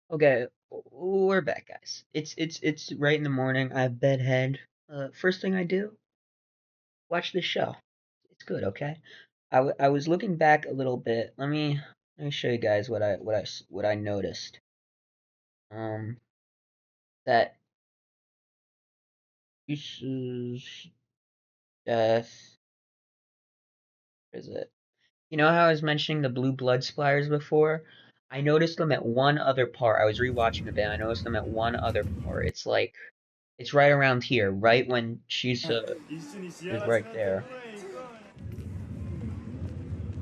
Okay, we're back, guys. It's right in the morning. I have bedhead. First thing I do, watch this show. It's good, okay? I was looking back a little bit. Let me show you guys what I noticed. Um, that this is death. Is it? You know how I was mentioning the blue blood splatters before? I noticed them at one other part. I was rewatching a bit. I noticed them at one other part. It's right around here, right when she's is right there.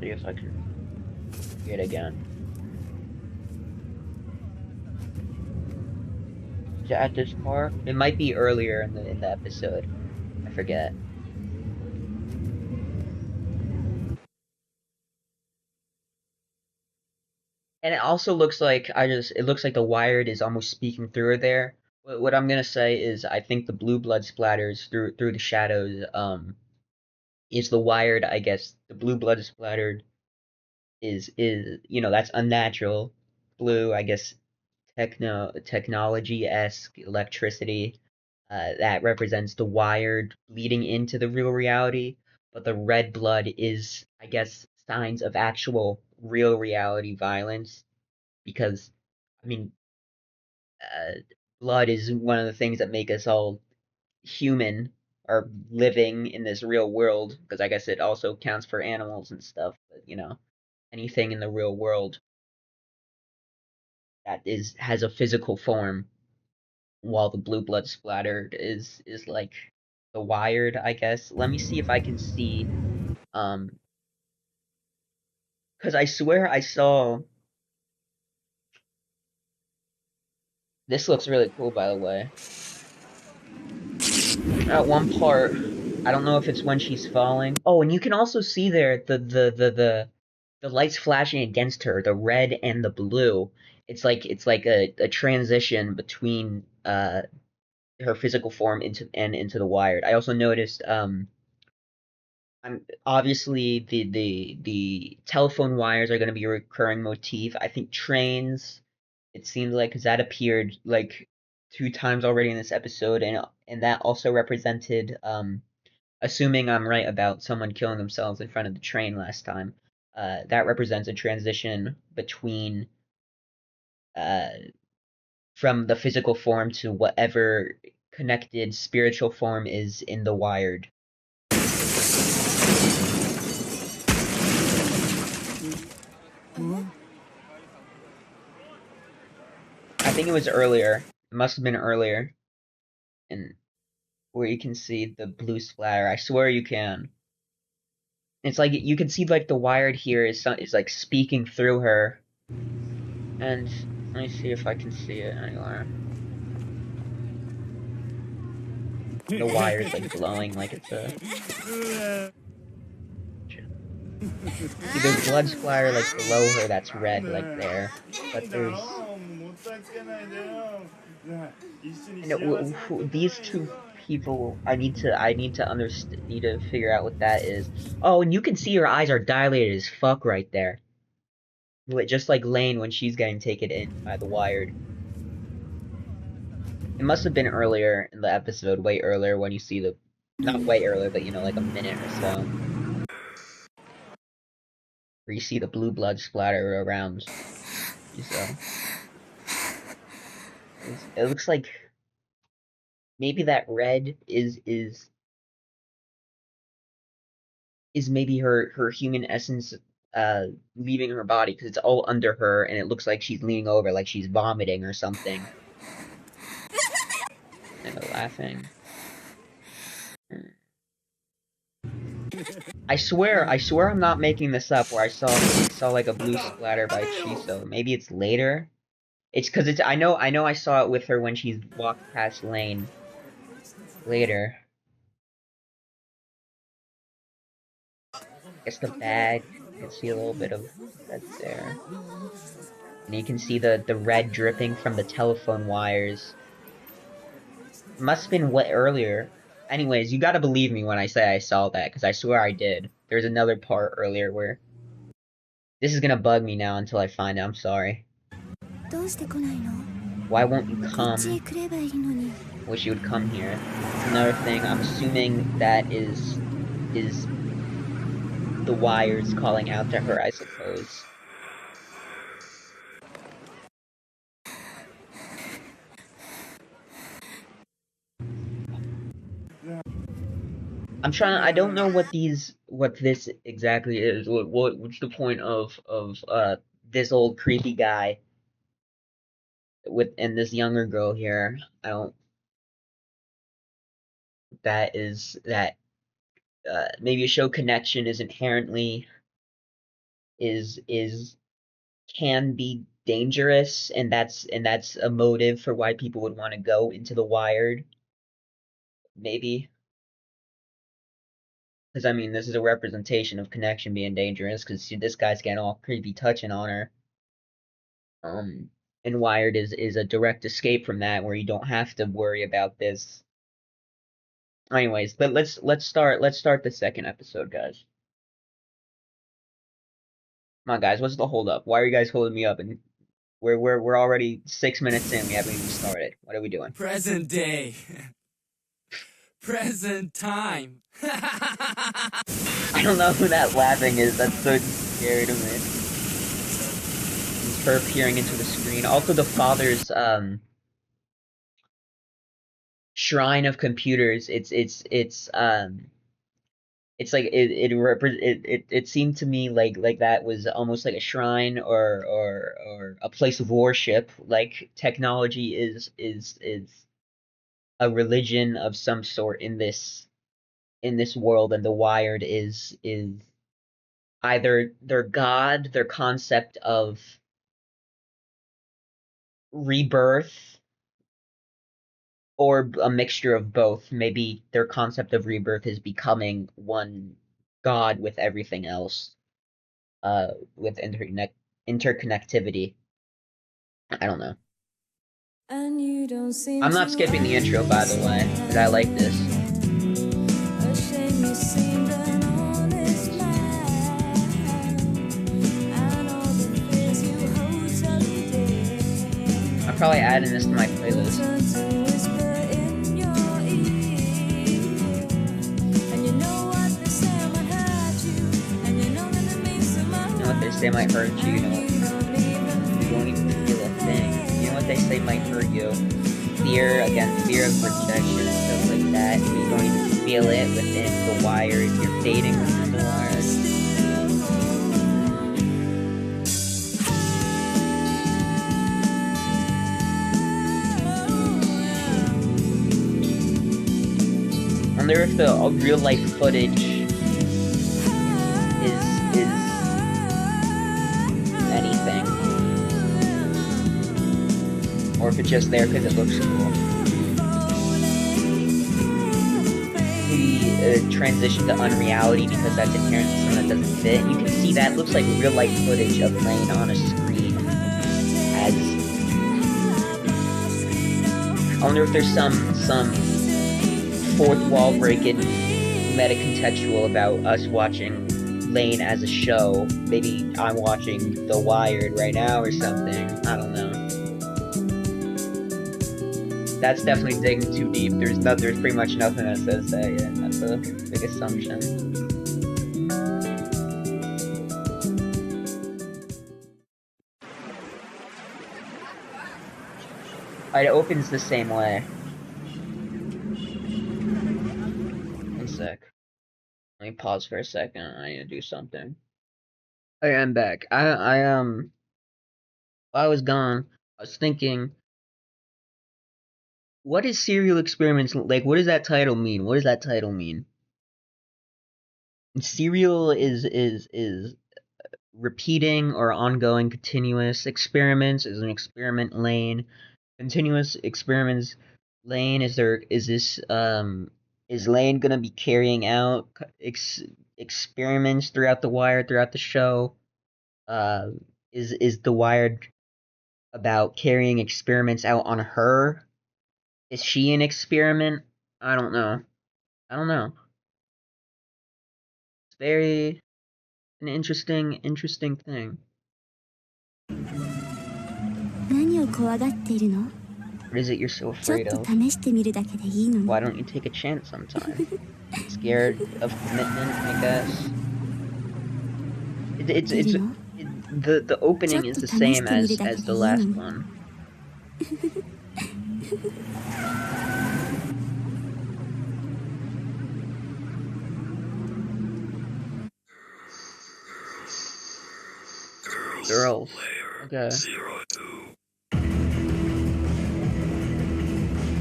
See if I can see it again. Is it at this part? It might be earlier in the episode. I forget. And it also looks like it looks like the Wired is almost speaking through her there. What I'm gonna say is I think the blue blood splatters through the shadows is the Wired. I guess the blue blood splattered is that's unnatural. Blue, I guess, technology esque electricity that represents the Wired bleeding into the real reality, but the red blood is, I guess, signs of actual real reality violence because, I mean, uh, blood is one of the things that make us all human or living in this real world because I guess it also counts for animals and stuff, but anything in the real world that is has a physical form while the blue blood splattered is like the Wired, I guess. Let me see if I can see um because I swear I saw this looks really cool by the way. At one part, I don't know if it's when she's falling. Oh, and you can also see there the lights flashing against her, the red and the blue. It's like a transition between her physical form into the Wired. I also noticed I'm obviously the telephone wires are going to be a recurring motif. I think trains. It seems like because that appeared like two times already in this episode, and that also represented. Assuming I'm right about someone killing themselves in front of the train last time. That represents a transition between uh from the physical form to whatever connected spiritual form is in the Wired. I think it was earlier. It must have been earlier, and where you can see the blue splatter. I swear you can. It's like you can see like the Wired here is like speaking through her, and let me see if I can see it anywhere. The Wired's like glowing like it's a. See, there's blood splatter like below her that's red like there, but there's and these two people I need to understand need to figure out what that is. Oh, and you can see her eyes are dilated as fuck right there. Just like Lane when she's getting taken in by the Wired. It must have been earlier in the episode, way earlier when you see the not way earlier, but like a minute or so. Where you see the blue blood splatter around. So it looks like maybe that red is maybe her human essence uh leaving her body because it's all under her and it looks like she's leaning over like she's vomiting or something. And they're laughing. I swear I'm not making this up where I saw like a blue splatter by Chiso. Maybe it's later. It's because it's I know I saw it with her when she's walked past Lane later. I guess the bag you can see a little bit of red there. And you can see the red dripping from the telephone wires. It must have been way earlier. Anyways, you gotta believe me when I say I saw that, because I swear I did. There's another part earlier where this is gonna bug me now until I find it. I'm sorry. Why won't you come? Wish you would come here. That's another thing. I'm assuming that is the wires calling out to her, I suppose. I don't know what this exactly is. What's the point of this old creepy guy and this younger girl here? I don't. That maybe a show connection is inherently is can be dangerous, and that's a motive for why people would want to go into the Wired. Maybe. Because I mean, this is a representation of connection being dangerous. Because this guy's getting all creepy, touching on her. And Wired is a direct escape from that, where you don't have to worry about this. Anyways, but let's start the second episode, guys. Come on, guys, what's the hold up? Why are you guys holding me up? And we're already 6 minutes in. We haven't even started. What are we doing? Present day. Present time. I don't know who that laughing is. That's so scary to me. It's her peering into the screen. Also, the father's shrine of computers. It's like it seemed to me like that was almost like a shrine or a place of worship. Like technology is a religion of some sort in this world, and the Wired is either their god, their concept of rebirth, or a mixture of both. Maybe their concept of rebirth is becoming one god with everything else, with interconnectivity. I don't know. I'm not skipping the intro, by the way, because I like this. I'm probably adding this to my playlist. They say might hurt you, you don't even feel a thing. You know what they say might hurt you? Fear of rejection, stuff like that. You don't even feel it within the Wired. You're fading within the Wired. I wonder if the real life footage is anything, or if it's just there because it looks cool. We transition to unreality because that's inherently something that doesn't fit. You can see that looks like real life footage of Lain on a screen. As I wonder if there's some fourth wall breaking meta contextual about us watching Lain as a show. Maybe I'm watching The Wired right now or something. I don't know. That's definitely digging too deep. There's pretty much nothing that says that yet. That's a big assumption. It opens the same way. One sec. Let me pause for a second. I need to do something. I am back. While I was gone, I was thinking, what is serial experiments like? What does that title mean? What does that title mean? Serial is repeating or ongoing continuous. Experiments is an experiment lane. Continuous experiments lane is Lain gonna be carrying out experiments throughout the Wired, throughout the show? Is the Wired about carrying experiments out on her? Is she an experiment? I don't know. It's very an interesting thing. What is it you're so afraid of? Why don't you take a chance sometime? Scared of commitment, I guess. The opening is the same as the last one. Girls. Okay.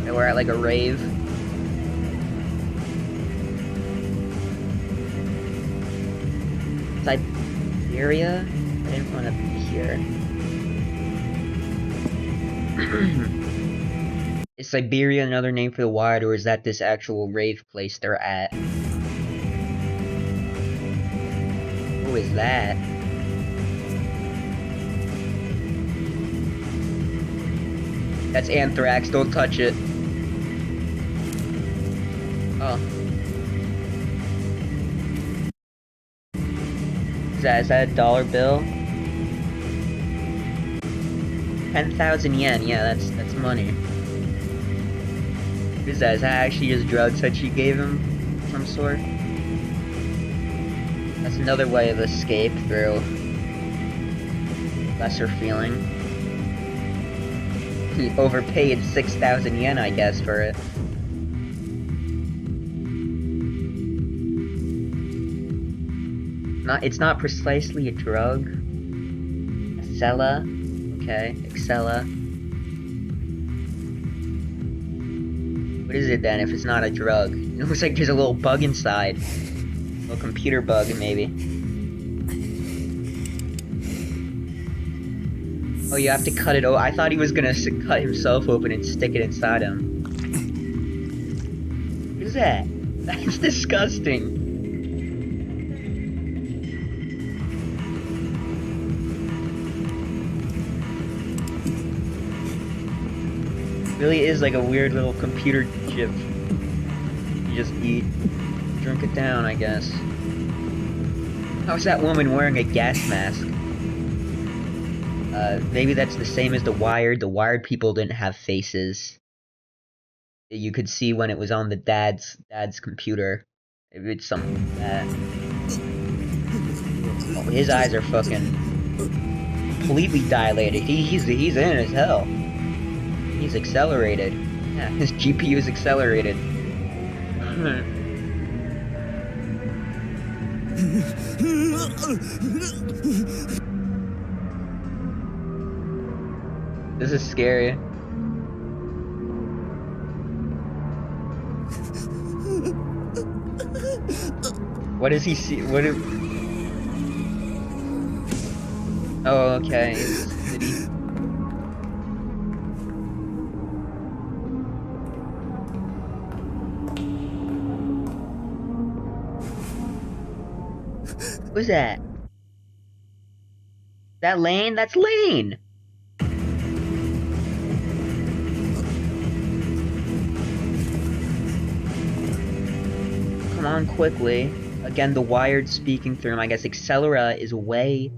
And we're at like a rave. Siberia? I didn't want to be here. Is Siberia another name for the Wired, or is that this actual rave place they're at? Who is that? That's anthrax, don't touch it. Oh. Is that a dollar bill? 10,000 yen, yeah, that's money. What is that? Is that actually just drugs that she gave him? Some sort? That's another way of escape through lesser feeling. He overpaid 6,000 yen, I guess, for it. It's not precisely a drug. Excella. Okay, Excella. What is it then if it's not a drug? It looks like there's a little bug inside. A little computer bug, maybe. Oh, you have to cut it. Oh, I thought he was gonna cut himself open and stick it inside him. What is that? That's disgusting. Really is like a weird little computer chip. You just eat, drink it down, I guess. How's that woman wearing a gas mask? Maybe that's the same as the Wired. The Wired people didn't have faces that you could see when it was on the dad's computer. Maybe it's something like that. Oh, his eyes are fucking completely dilated. He's in as hell. He's accelerated. Yeah, his GPU is accelerated. This is scary. What does he see? What if... Oh, okay. Did he... Who's that? That Lain? That's Lain! Come on, quickly. Again, the Wired speaking through him. I guess Accelera is a way...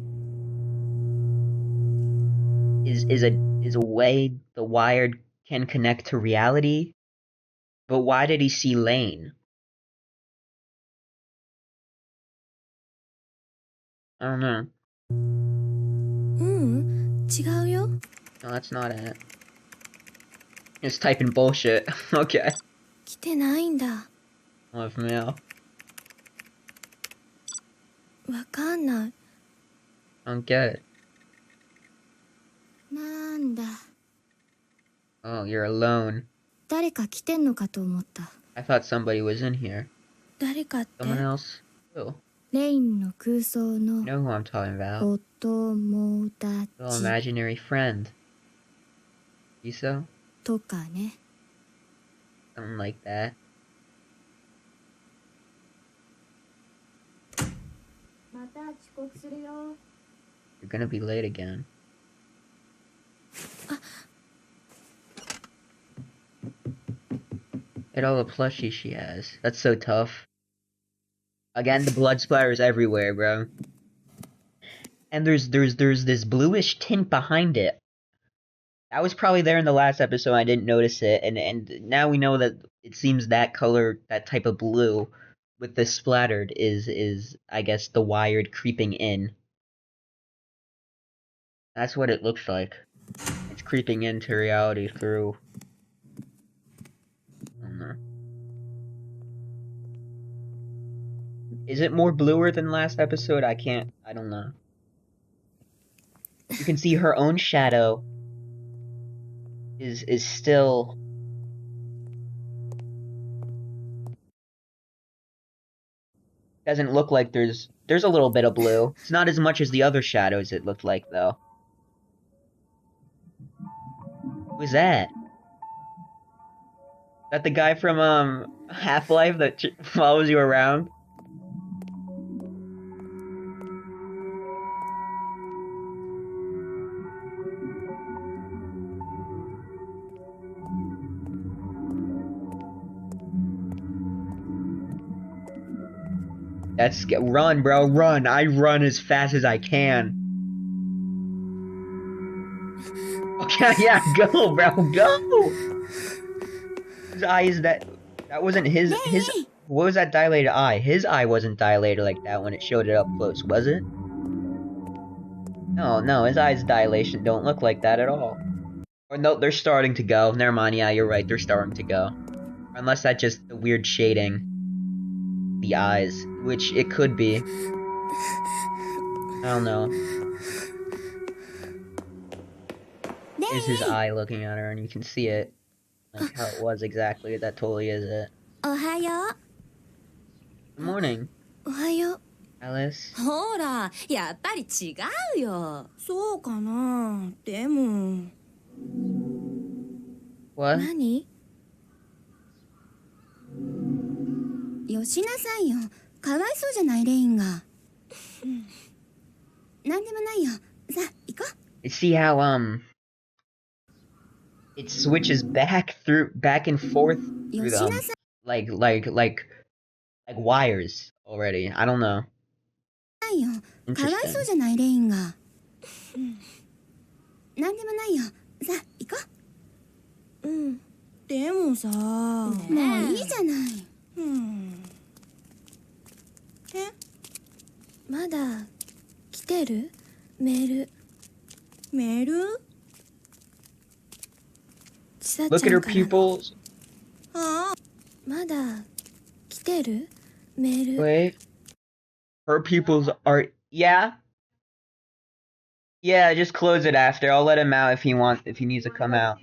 Is a way the Wired can connect to reality. But why did he see Lain? I don't know. No, that's not it. Just typing bullshit. Okay. Love mail. Don't get it. Oh, you're alone. I thought somebody was in here. Someone else? Who? You know who I'm talking about. Little imaginary friend. Iso? Something like that. You're gonna be late again. Look at all the plushies she has. That's so tough. Again, the blood splatter is everywhere, bro. And there's this bluish tint behind it. I was probably there in the last episode. I didn't notice it, and now we know that it seems that color, that type of blue, with the splattered is I guess the wired creeping in. That's what it looks like. It's creeping into reality through. I don't know. Is it more bluer than last episode? I don't know. You can see her own shadow is still. Doesn't look like there's a little bit of blue. It's not as much as the other shadows it looked like though. Who's that? Is that the guy from Half-Life that follows you around? Run, bro, run. I run as fast as I can. Okay, yeah, go, bro, go. His eye is that wasn't his what was that dilated eye? His eye wasn't dilated like that when it showed it up close, was it? No, his eye's dilation don't look like that at all. Or no, they're starting to go. Never mind, yeah, you're right, they're starting to go. Unless that's just the weird shading. The eyes, which it could be. I don't know. Is his eye looking at her and you can see it. Like how it was exactly. That totally is it. Ohayo. Good morning, おはよう。 Alice. ほら、やっぱり違うよ。そうかな。でも。What? 何？よしなさいよ。かわいそうじゃないレインが。なんでもないよ。さあ、行こう。 You see how it switches back and forth through them like wires already. I don't know. ないよ。かわいそう Interesting. じゃないレインが。なんでもないよ。さあ、行こう。うん。でもさ。もういいじゃない。え？まだ来てる？メール。メール？ Look at her pupils. ああ。まだ来てる？メール。 Wait. Her pupils are yeah. Yeah, just close it after. I'll let him out if he needs to come out.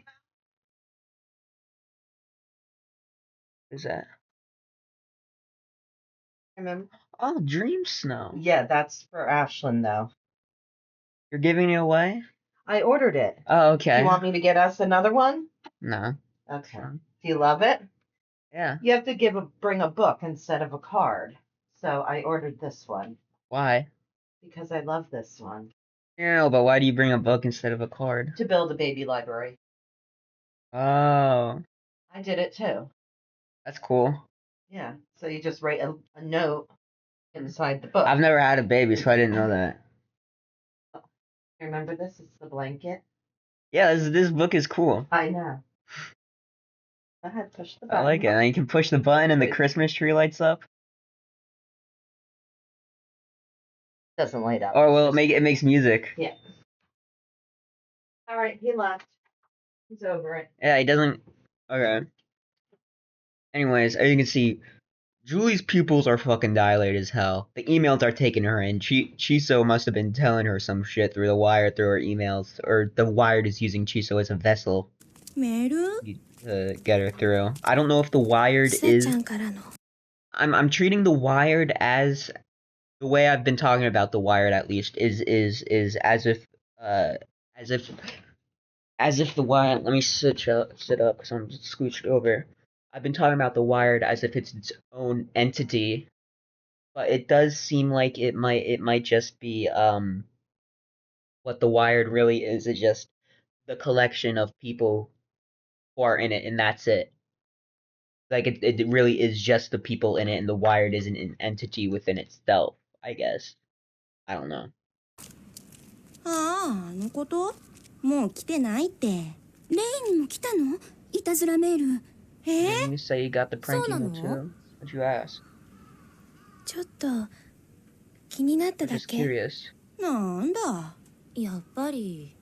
What is that? Remember? Oh, Dream Snow. Yeah, that's for Ashlyn, though. You're giving it away? I ordered it. Oh, Do okay. you want me to get us another one? No. Okay. Do you love it? Yeah. You have to bring a book instead of a card. So I ordered this one. Why? Because I love this one. Yeah, but why do you bring a book instead of a card? To build a baby library. Oh, I did it too. that's cool. Yeah. So you just write a note inside the book. I've never had a baby, so I didn't know that. Remember this? It's the blanket. Yeah, this book is cool. I know. Go ahead, push the button. I like it. And you can push the button and the Christmas tree lights up. Doesn't light up. Or well, it makes music. Yeah. All right, he left. He's over it. Yeah, he doesn't. Okay. Anyways, as you can see, Julie's pupils are fucking dilated as hell. The emails are taking her in. Chiso must have been telling her some shit through the wire through her emails, or the Wired is using Chiso as a vessel to get her through. I don't know if the Wired is. I'm treating the Wired as the way I've been talking about the Wired, at least, is as if the Wired. Let me sit up because I'm scooched over. I've been talking about the Wired as if it's its own entity, but it does seem like it might just be what the Wired really is just the collection of people who are in it, and that's it. Like it really is just the people in it, and the Wired isn't an entity within itself, I guess. I don't know. ああ、あのこと？もう来てないって。レインも来たの？いたずらメール。Didn't you say you got the そう prank な email の？ too? What'd you ask? ちょっと気になった I'm だ just け。 curious. なんだ、やっぱり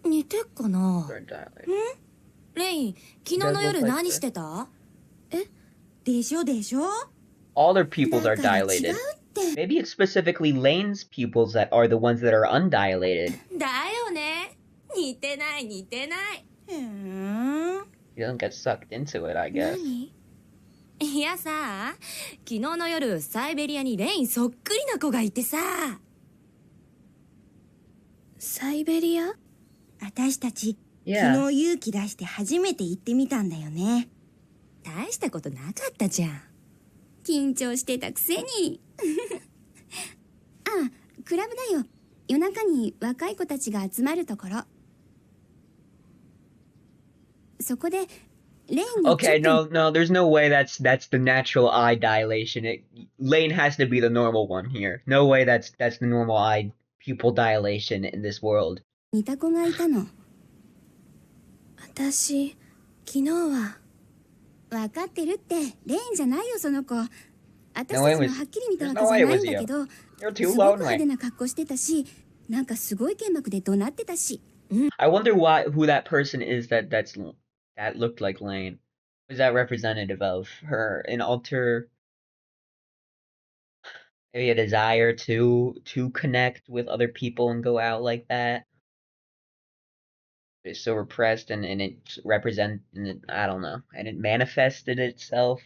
似てっかな。 Or dialect. レイン、昨日 He does の look 夜 like 何 her. してた？え、でしょでしょ。 All their pupils are だから違う dilated. って。 Maybe it's specifically Lane's pupils that are the ones that are undilated. だよね、似てない似てない。へえ。 He doesn't get sucked into it, I guess. 何？いやさ、昨日の夜サイベリアにレインそっくりな子がいてさ。サイベリア？私たち、 Yeah. 昨日勇気出して初めて行ってみたんだよね。大したことなかったじゃん。緊張してたくせに。あ、クラブだよ。夜中に若い子たちが集まるところ。そこでレインにちょっと。 Okay, no, there's no way that's the natural eye dilation. Lane has to be the normal one here. No way that's the normal eye pupil dilation in this world. 似た子がいたの。私、昨日は。分かってるって、レインじゃないよその子。私たち No も way は was- っきり見たわけ there's じゃ no way ない it ん was だけど、 You're too すごく派 lonely. 手な格好してたし、なんかすごい剣幕で怒鳴ってたし。 I wonder who that person is that looked like Lane. Was that representative of her an alter maybe a desire to connect with other people and go out like that? It's so repressed and it I don't know, and it manifested itself,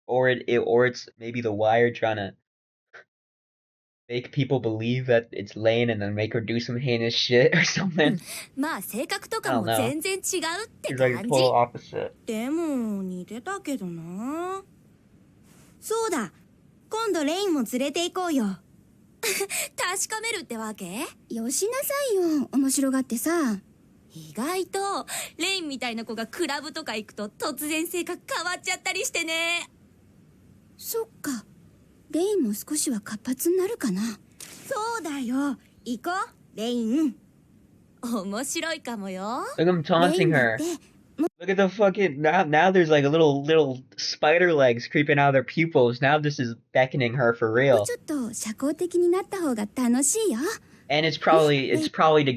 or it's maybe the wire trying to make people believe that it's Lane and then make her do some heinous shit or something. まあ性格とか I don't も know. 全然違うって He's like a 感じ。 total opposite. でも似てたけどな。そうだ、今度レインも連れて行こうよ。確かめるってわけ？よしなさいよ、面白がってさ。意外とレインみたいな子がクラブとか行くと突然性格変わっちゃったりしてね。そっか、レインも少しは活発になるかな。そうだよ、行こうレイン。面白いかもよ。 Look at him taunting レインだっ her. て Look at the fucking now there's like a little spider legs creeping out of their pupils. Now this is beckoning her for もう real. ちょっと社交的になった方が楽しいよ。 And it's probably to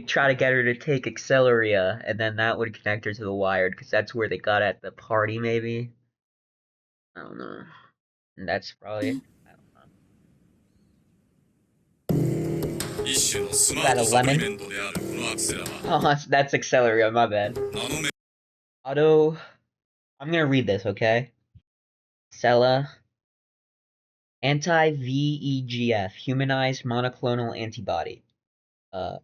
try to get her to take Acceleria, and then that would connect her to the Wired, because that's where they got at the party, maybe. I don't know. And that's probably I don't know. 一種のスマ Is ー that ト a サプリ lemon? メントであるこのアクセラは Oh, that's Acceleria. My bad. ナノメ Auto. I'm gonna read this, okay? Cella. Anti-VEGF, humanized monoclonal antibody. An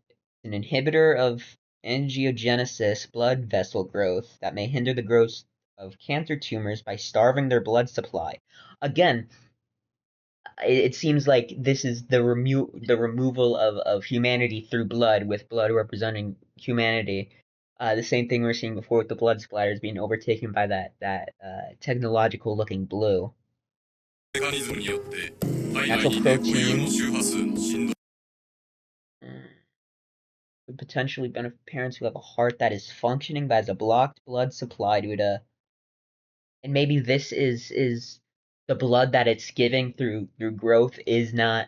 inhibitor of angiogenesis, blood vessel growth, that may hinder the growth of cancer tumors by starving their blood supply. Again, it seems like this is the removal of humanity through blood, with blood representing humanity. The same thing we were seeing before with the blood splatters being overtaken by that technological looking blue. カニズムによって体内 Natural にね固有の protein 周波数の振動 could potentially benefit parents who have a heart that is functioning but has a blocked blood supply due to, and maybe this is the blood that it's giving through growth is not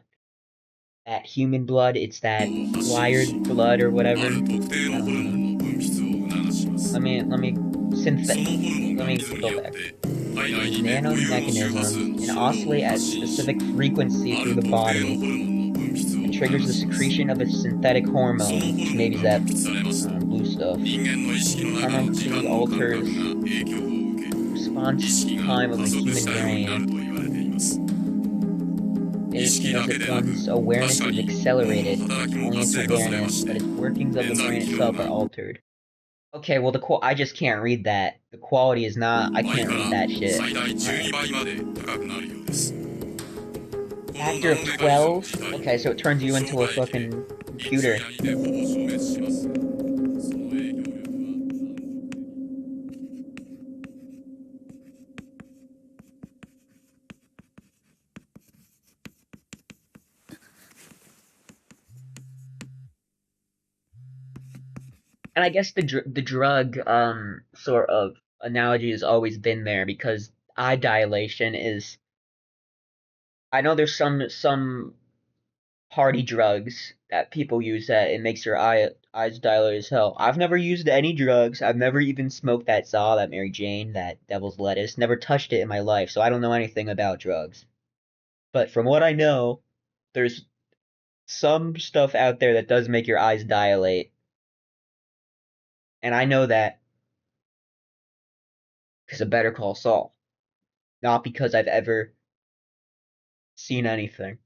that human blood, it's that を発信 wired し blood or あ whatever. る特定のホルモンの分泌を促します Let me そのホルモン let が me リズムに go よっ back. て体内 Use にね固有の周波 nanomechanism 数の and 振動 oscillate を at 発信し specific frequency あ through る the 特定のホ body ルモンの分泌を and 促 triggers the します secretion of a synthetic その hormone, ホル which モ maybe ン is が that 分泌されますと blue stuff. 人間の意識の中の時間の感覚が影響を受け Response 意識が time of 加 the 速 human したようになる brain. と言われています It 意 is 識 seen だ as け if でなく one's awareness 確か is に脳の accelerated, 働きも only 活 its 性化されま awareness, し but て its workings of 演 the 算 brain 機能 itself が are altered. Okay, well I just can't read that. The quality is not. I 倍 can't か read ら that shit. 最大 Alright. 12倍まで高くなるようですこのナ Factor ノ of メカニズム自 12. 体 Okay, so it turns you 消 into a 化液で fucking 一 computer. 夜にてほぼ消滅しますその影響力は 「And I guess the drug sort of analogy has always been there because eye dilation is. I know there's some party drugs that people use that it makes your eyes dilate as hell. I've never used any drugs. I've never even smoked that Zaw, that Mary Jane, that Devil's Lettuce. Never touched it in my life, so I don't know anything about drugs. But from what I know, there's some stuff out there that does make your eyes dilate. And I know that because of Better Call Saul, not because I've ever seen anything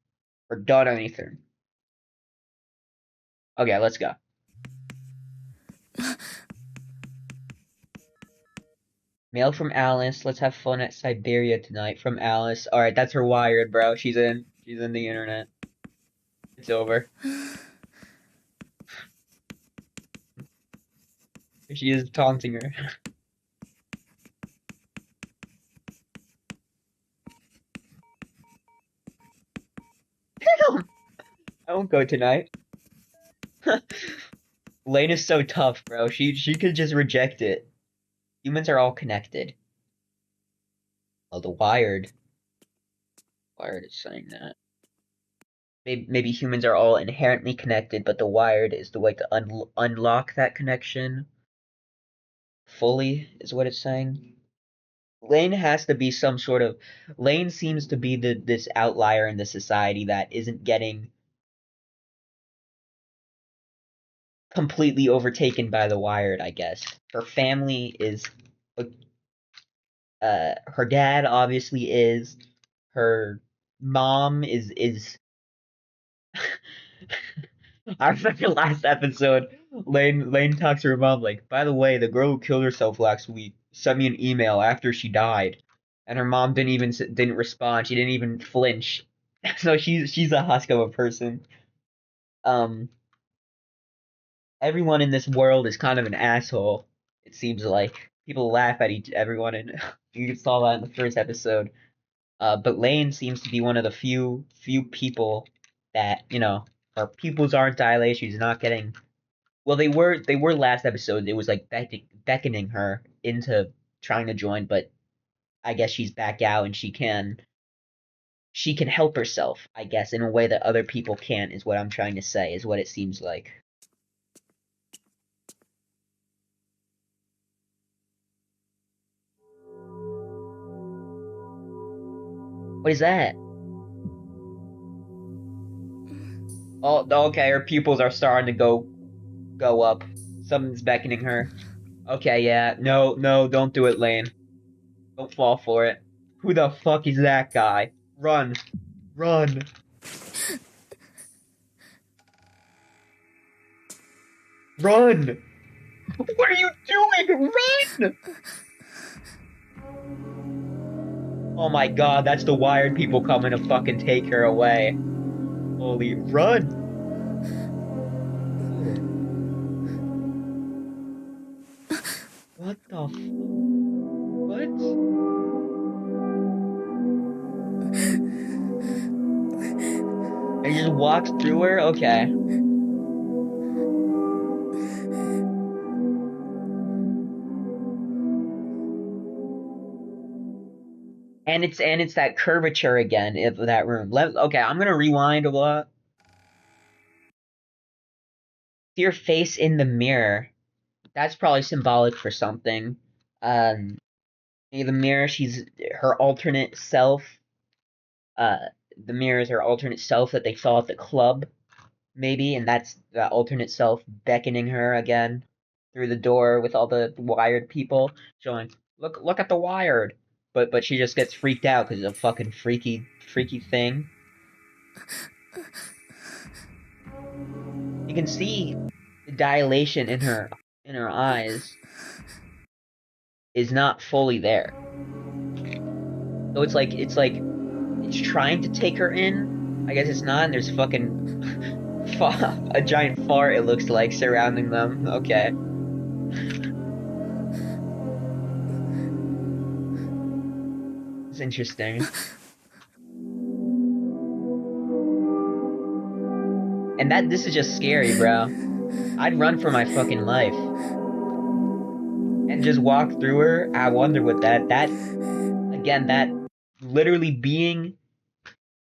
or done anything. Okay, let's go. Mail from Alice. Let's have fun at Siberia tonight. From Alice. All right, that's her wired, bro. She's in. She's in the internet. It's over. She is taunting her. I won't go tonight. Lain is so tough, bro. She could just reject it. Humans are all connected. Oh, the wired. Wired is saying that. Maybe humans are all inherently connected, but the wired is the way to unlock that connection fully, is what it's saying. Lain has to be some sort of. Lain seems to be this outlier in the society that isn't getting completely overtaken by the wired, I guess. Her family is. Her dad obviously is. Her mom is. I remember last episode, Lain talks to her mom like, by the way, the girl who killed herself last week sent me an email after she died, and her mom didn't respond. She didn't even flinch. So she's a husk of a person. Um, Everyone in this world is kind of an asshole. It seems like people laugh at everyone, and you saw that in the first episode. But Lain seems to be one of the few people that her pupils aren't dilated. She's not getting. Well, they were last episode. It was like beckoning her into trying to join, but I guess she's back out and she can help herself. I guess in a way that other people can't. Is what I'm trying to say. Is what it seems like. What is that? Oh, okay. Her pupils are starting to go up. Something's beckoning her. Okay, yeah. No, no, don't do it, Lain. Don't fall for it. Who the fuck is that guy? Run. Run. Run! What are you doing? Run! Oh my god, that's the wired people coming to fucking take her away. Holy, run! What the what? And he just walks through her? Okay. And it's that curvature again of that room. Okay, I'm gonna rewind a lot. See your face in the mirror. That's probably symbolic for something. Um, the mirror, she's her alternate self. Uh, the mirror is her alternate self that they saw at the club, maybe, and that's the alternate self beckoning her again through the door with all the wired people, showing, look at the wired. But she just gets freaked out because it's a fucking freaky thing. You can see the dilation in her eyes is not fully there. So it's trying to take her in. I guess it's not, and there's fucking a giant fart, it looks like, surrounding them. Okay. It's interesting. And this is just scary, bro. I'd run for my fucking life. And just walk through her. I wonder what that literally being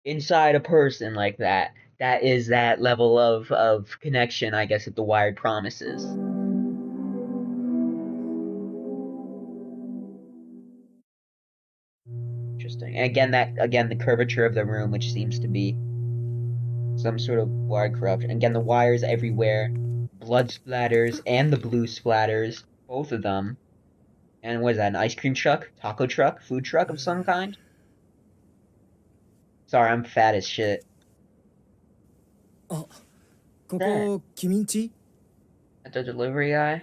inside a person like that is that level of connection, I guess, that the Wired promises. Interesting. And again the curvature of the room, which seems to be some sort of Wired corruption. Again, the wires everywhere, blood splatters and the blue splatters, both of them. And what is that? An ice cream truck, taco truck, food truck of some kind? Sorry, I'm fat as shit. あ、ここ君んち？ At the delivery guy?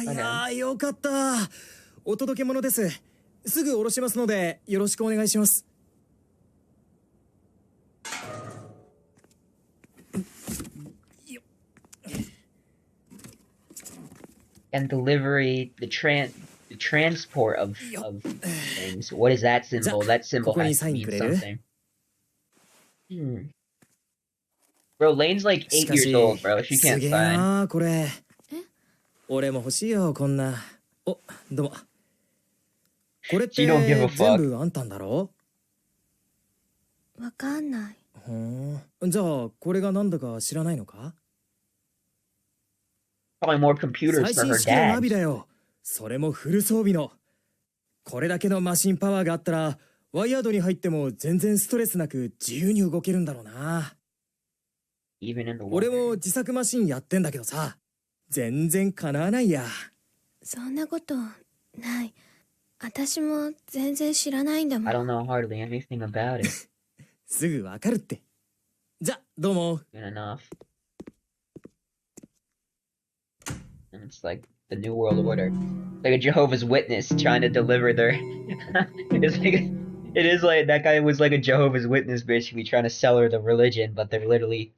いやー、よかった。お届け物です。すぐ下ろしますのでよろしくお願いします。And delivery, the transport of things. What is that symbol? That symbol has to mean something. Bro, Lane's like 8 years old, bro. She can't sign. これ。俺も欲しいよ、こんな。お、どうも。これって全部あんたんだろ？わかんない。じゃあこれがなんだか知らないのか？ Probably more computers for her 最新式のナ dad. ビだよ。それもフル装備の。これだけのマシンパワーがあったらワイヤードに入っても全然ストレスなく自由に動けるんだろうな。俺も自作マシンやってんだけどさ、全然かなわないや。そんなことない。私も全然知らないんだもん。I don't know hardly anything about it. すぐわかるって。じゃ、どうも。Good enough. And it's like the New World Order. Like a Jehovah's Witness trying to deliver their... it's like... It is like... That guy was like a Jehovah's Witness basically trying to sell her the religion, but they're literally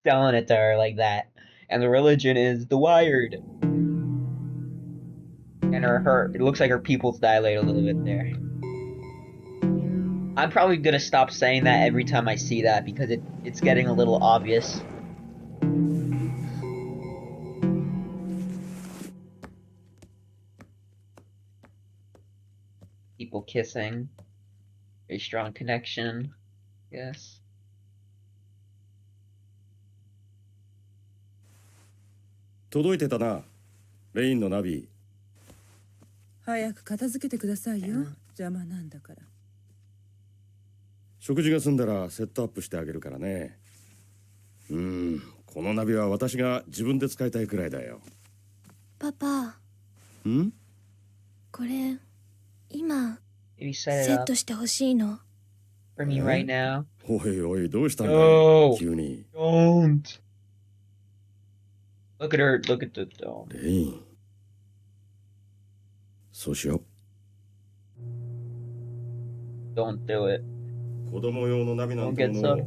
selling it to her like that. And the religion is the Wired. And it looks like her pupils dilate a little bit there. I'm probably gonna stop saying that every time I see that because it's getting a little obvious. People kissing. Very strong connection. Yes. 届いてたな、レインのナビ。早く片付けてくださいよ。邪魔なんだから。食事が済んだらセットアップしてあげるからね。このナビは私が自分で使いたいくらいだよ。パパ。これ今セットしてほしいの。For me right now. おいおい、どうしたんだよ、急に。Don't. Look at her. Look at the dome. レイン。そうしよう。Don't do it. 子供用のナビなんてものを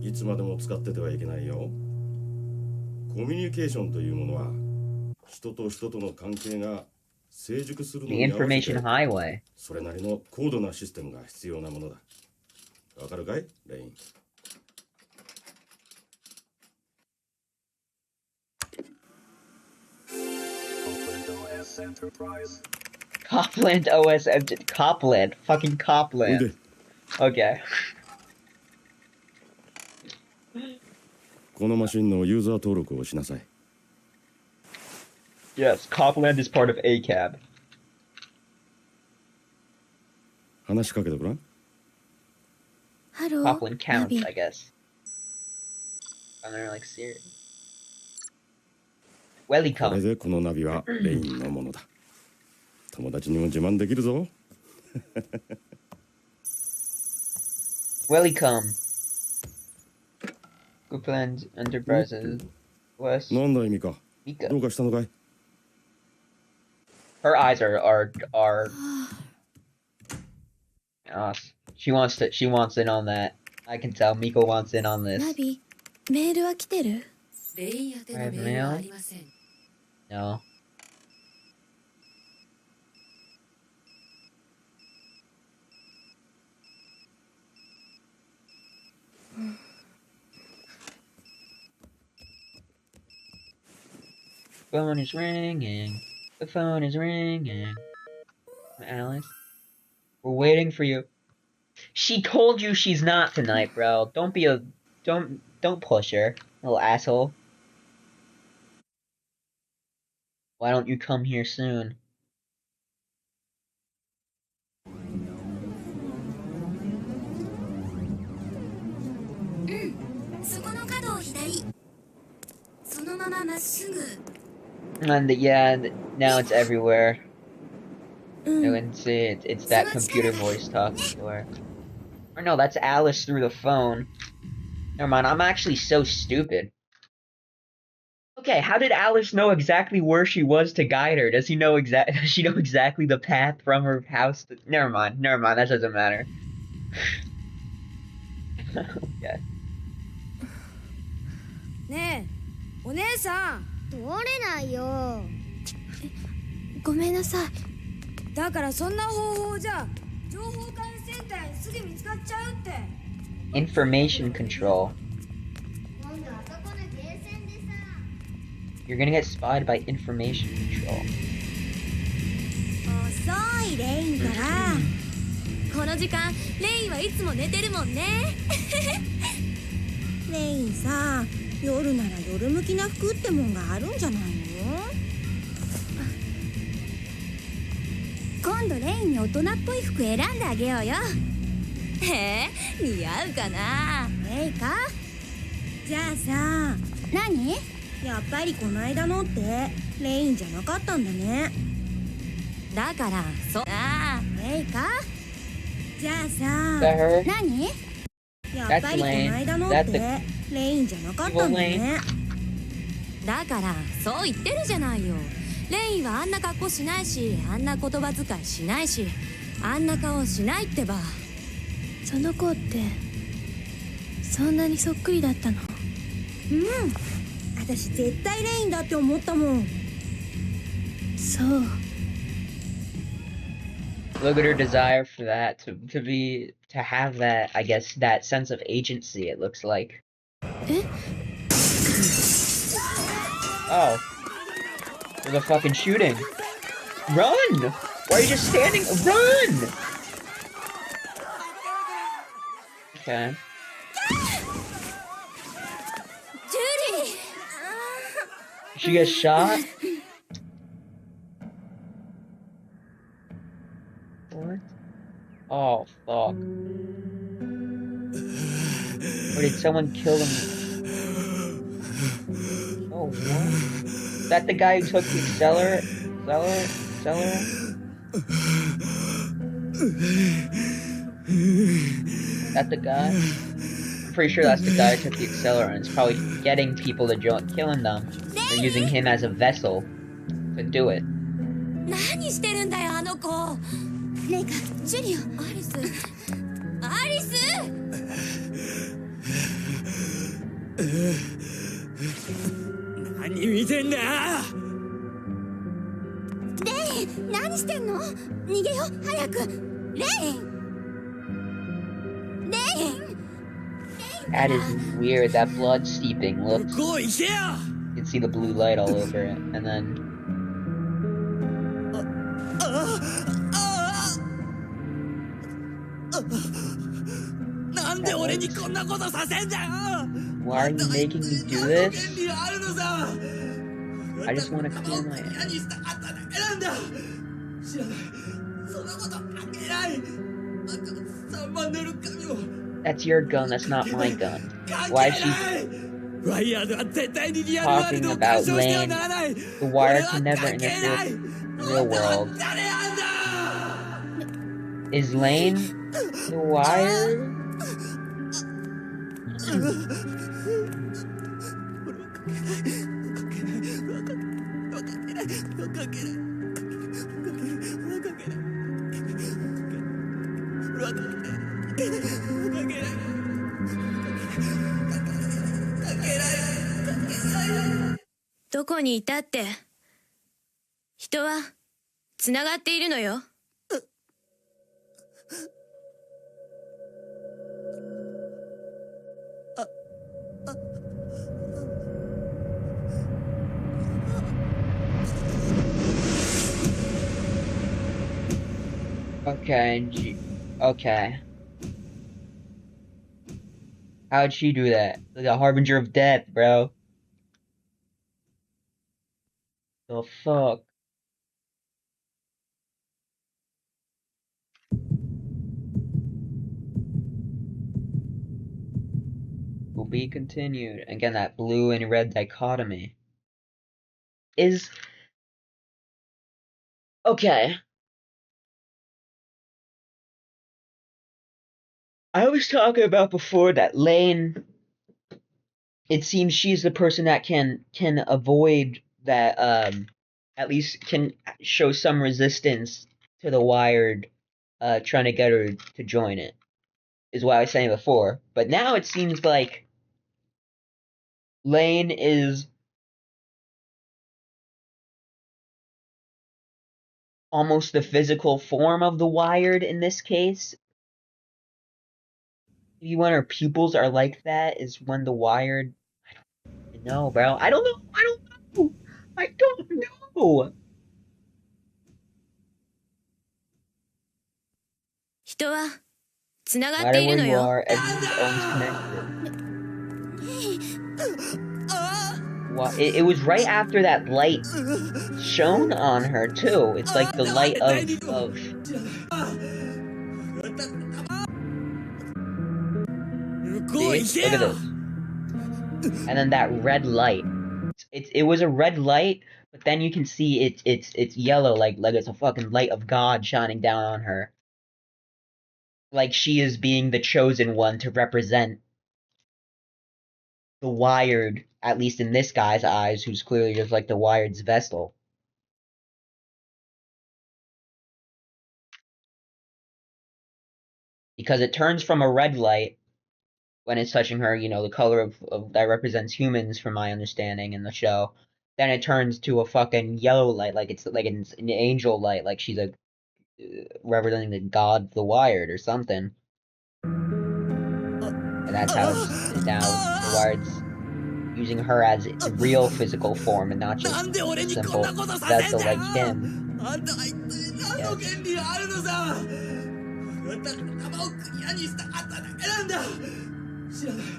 いつまでも使っててはいけないよ。コミュニケーションというものは人と人との関係が成熟するのに合わせてそれなりの高度なシステムが必要なものだ。わかるかい、レイン。Copland OS Copland. Fucking Copland. Okay. このマシンのユーザー登録をしなさい。Yes, Copland is part of ACAB. 話しかけてごらん。Hello. Copland counts, I guess. And they're like serious. Welcome. これでこのナビはレインのものだ。友達にも自慢できるぞ。Welcome. Copland Enterprises West. なんだ意味か。どうかしたのかい。Her eyes are she wants in on that. I can tell Miko wants in on this. ナビ、メールは来てる？レイン宛てのメールはありません。No. phone is ringing. The phone is ringing. Alice, we're waiting for you. She told you she's not tonight, bro. Don't push her, little asshole. Why don't you come here soon? And yeah, now it's everywhere. You can see it's that computer voice talking to her. Or no, that's Alice through the phone. Never mind, I'm actually so stupid. Okay, how did Alice know exactly where she was to guide her? Does she know exactly the path from her house to... Never mind, that doesn't matter. Okay. ねえお姉さん通れないよごめんなさいだからそんな方法じゃ情報管理センターにすぐ見つかっちゃうって Information control. You're gonna get spied by information control. 遅いレインからこの時間レインはいつも寝てるもんねレインさ夜なら夜向きな服ってもんがあるんじゃないの今度レインに大人っぽい服選んであげようよへえ似合うかなレイかじゃあさ何やっぱりこの間のってレインじゃなかったんだねだからそうなレイかじゃあさ何やっぱりこの間のってレインじゃなかったんだねだからそう言ってるじゃないよレインはあんな格好しないしあんな言葉遣いしないしあんな顔しないってばその子ってそんなにそっくりだったの私絶対レインだって思ったもんそう Look at her desire for that, to have that, I guess, that sense of agency, it looks like. Oh. There's a fucking shooting. Run! Why are you just standing? Run! Okay. Judy! She gets shot? What? Oh, fuck. Or did someone kill him? Oh, what? Is that the guy who took the accelerator? Is that the guy? I'm pretty sure that's the guy who took the accelerator and is probably getting people to join, killing them. They're using him as a vessel to do it. 何してるんだよあの子レイカジュリオアリスアリス何見てんだレイン何してんの逃げよ早くレイン That is weird, that blood steeping looks. 向こう行けよ You can see the blue light all over it, and then... Why are you making me do this? I just want to clear my ass. That's your gun, that's not my gun. Why is she talking about lain? The wire can never interfere in the real world. Is lain the wire? Where どこにいたって人はつながっているのよ。Okay. How'd she do that? Like a harbinger of death, bro. The fuck? Will be continued. Again, that blue and red dichotomy. Is... Okay. I was talking about before that Lain, it seems she's the person that can avoid that, at least can show some resistance to the Wired, trying to get her to join it, is what I was saying before. But now it seems like Lain is almost the physical form of the Wired in this case. Maybe when her pupils are like that is when the Wired... I don't know, bro. I don't know. I don't know. I don't know. 人はつな No がっ matter ている where の you よ。 are, everyone's always connected. It was right after that light shone on her too. It's like the light of see? Look at this. And then that red light. It was a red light, but then you can see it's yellow, like it's a fucking light of God shining down on her. Like she is being the chosen one to represent the Wired, at least in this guy's eyes, who's clearly just like the Wired's vessel. Because it turns from a red light when it's touching her, the color of that represents humans, from my understanding in the show. Then it turns to a fucking yellow light, like it's an angel light, like she's representing the god, the Wired, or something. And that's how it's now the Wired's using her as its real physical form and not just a simple vessel like him. Yes.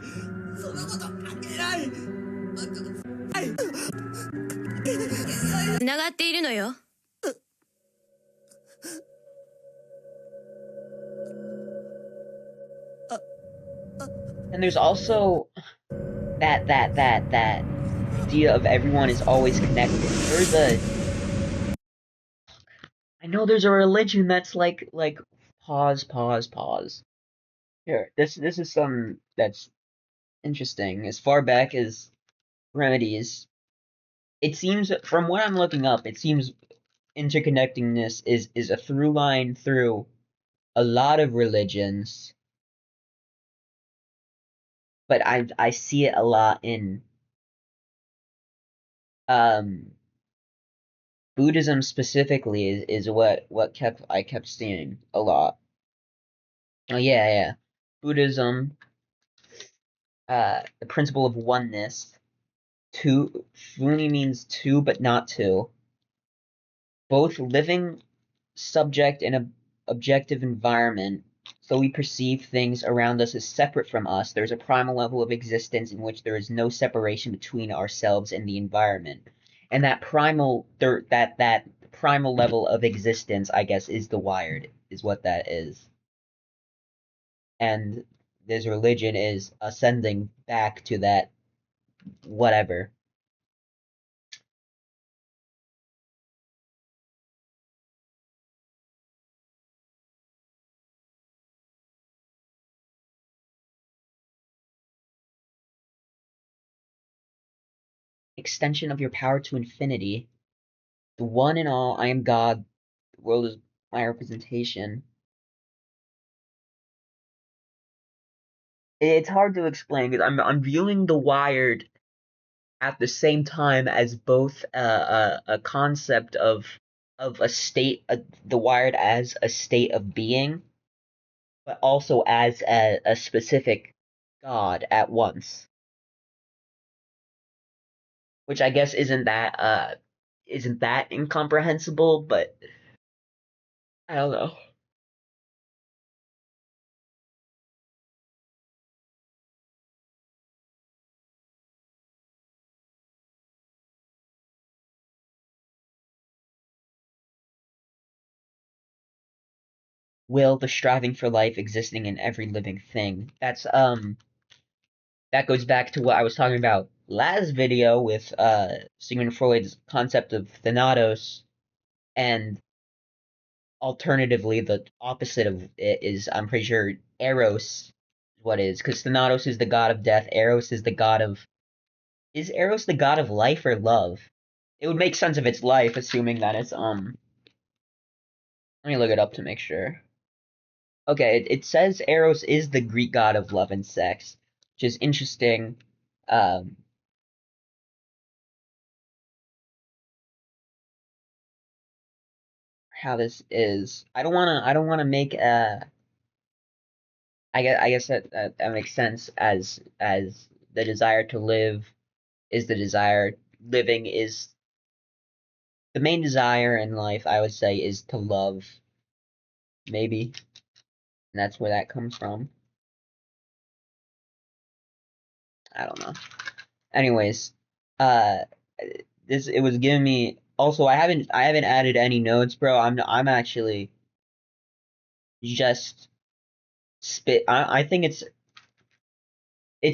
And there's also that idea of everyone is always connected. I know there's a religion that's like pause. Here, this is some that's interesting. As far back as remedies, it seems from what I'm looking up, it seems interconnectingness is a through line through a lot of religions, but I see it a lot in um Buddhism specifically is what I kept seeing a lot. Oh yeah. Buddhism, the principle of oneness. Two, Funi means two but not two. Both living subject in an objective environment, so we perceive things around us as separate from us. There's a primal level of existence in which there is no separation between ourselves and the environment. And that that primal level of existence, I guess, is the Wired, is what that is. And this religion is ascending back to that whatever. Extension of your power to infinity. The one and all, I am God. The world is my representation. It's hard to explain because I'm viewing the Wired at the same time as both a concept of a state, the Wired as a state of being, but also as a specific God at once. Which I guess isn't that incomprehensible, but I don't know. will, the striving for life existing in every living thing. That's that goes back to what I was talking about last video with Sigmund Freud's concept of Thanatos, and alternatively the opposite of it is, I'm pretty sure, Eros what is, because Thanatos is the god of death, Eros is the god of... Is Eros the god of life or love? It would make sense if it's life, assuming that it's let me look it up to make sure. Okay, it says Eros is the Greek god of love and sex, which is interesting. How this is, I don't wanna make I guess that makes sense, as the desire to live is the desire, living is the main desire in life, I would say, is to love, maybe, and that's where that comes from. I don't know. Anyways, it was giving me. Also, I haven't added any notes, bro. I'm actually just spit. I think it's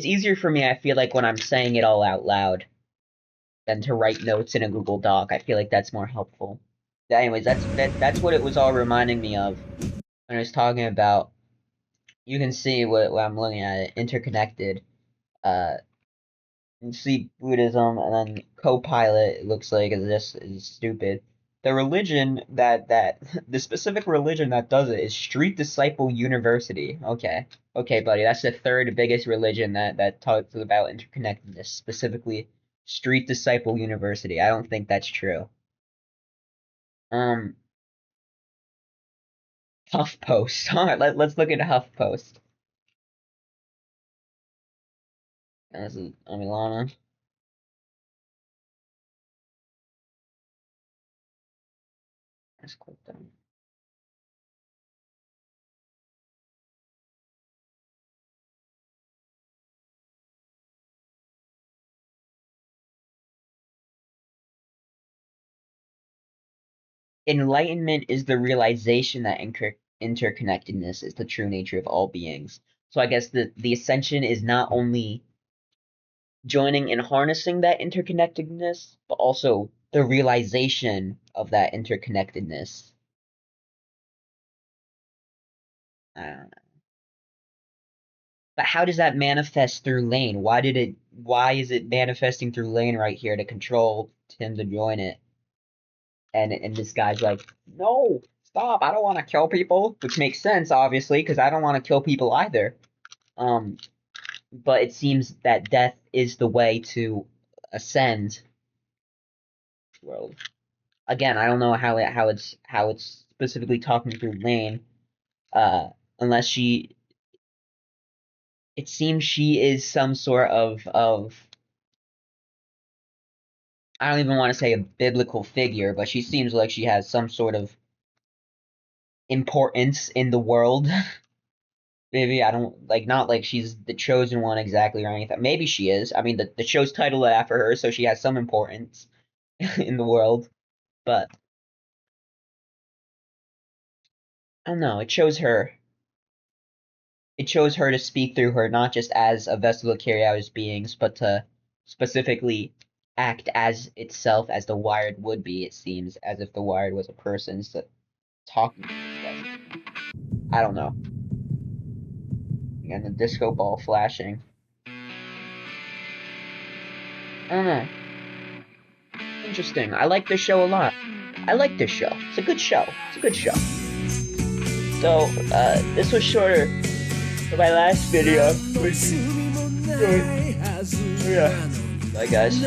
easier for me, I feel like, when I'm saying it all out loud than to write notes in a Google Doc. I feel like that's more helpful. Anyways, that's what it was all reminding me of when I was talking about. You can see what I'm looking at. Interconnected. You see Buddhism, and then co-pilot, it looks like, is stupid. The religion that the specific religion that does it is Street Disciple University. Okay, buddy, that's the third biggest religion that talks about interconnectedness, specifically Street Disciple University. I don't think that's true. HuffPost. All right, let's look at HuffPost. And this is Amilana. Let's click them. Enlightenment is the realization that interconnectedness is the true nature of all beings. So I guess the ascension is not only joining and harnessing that interconnectedness, but also the realization of that interconnectedness. I don't know. But how does that manifest through Lain? Why is it manifesting through Lain right here to control Tim to join it? And this guy's like, no, stop, I don't want to kill people, which makes sense, obviously, because I don't want to kill people either. But it seems that death is the way to ascend. World. Again, I don't know how it's specifically talking through Lain, unless she. It seems she is some sort of I don't even want to say a biblical figure, but she seems like she has some sort of importance in the world. Maybe, I don't, like, not like she's the chosen one exactly or anything. Maybe she is. I mean, the show's titled after her, so she has some importance in the world. But I don't know. It shows her. It shows her to speak through her, not just as a vessel to carry out his beings, but to specifically act as itself, as the Wired would be. It seems as if the Wired was a person instead of talking. I don't know. And the disco ball flashing. I don't know. Interesting. I like this show a lot. I like this show. It's a good show. It's a good show. So, this was shorter than my last video. Yeah. Bye, guys.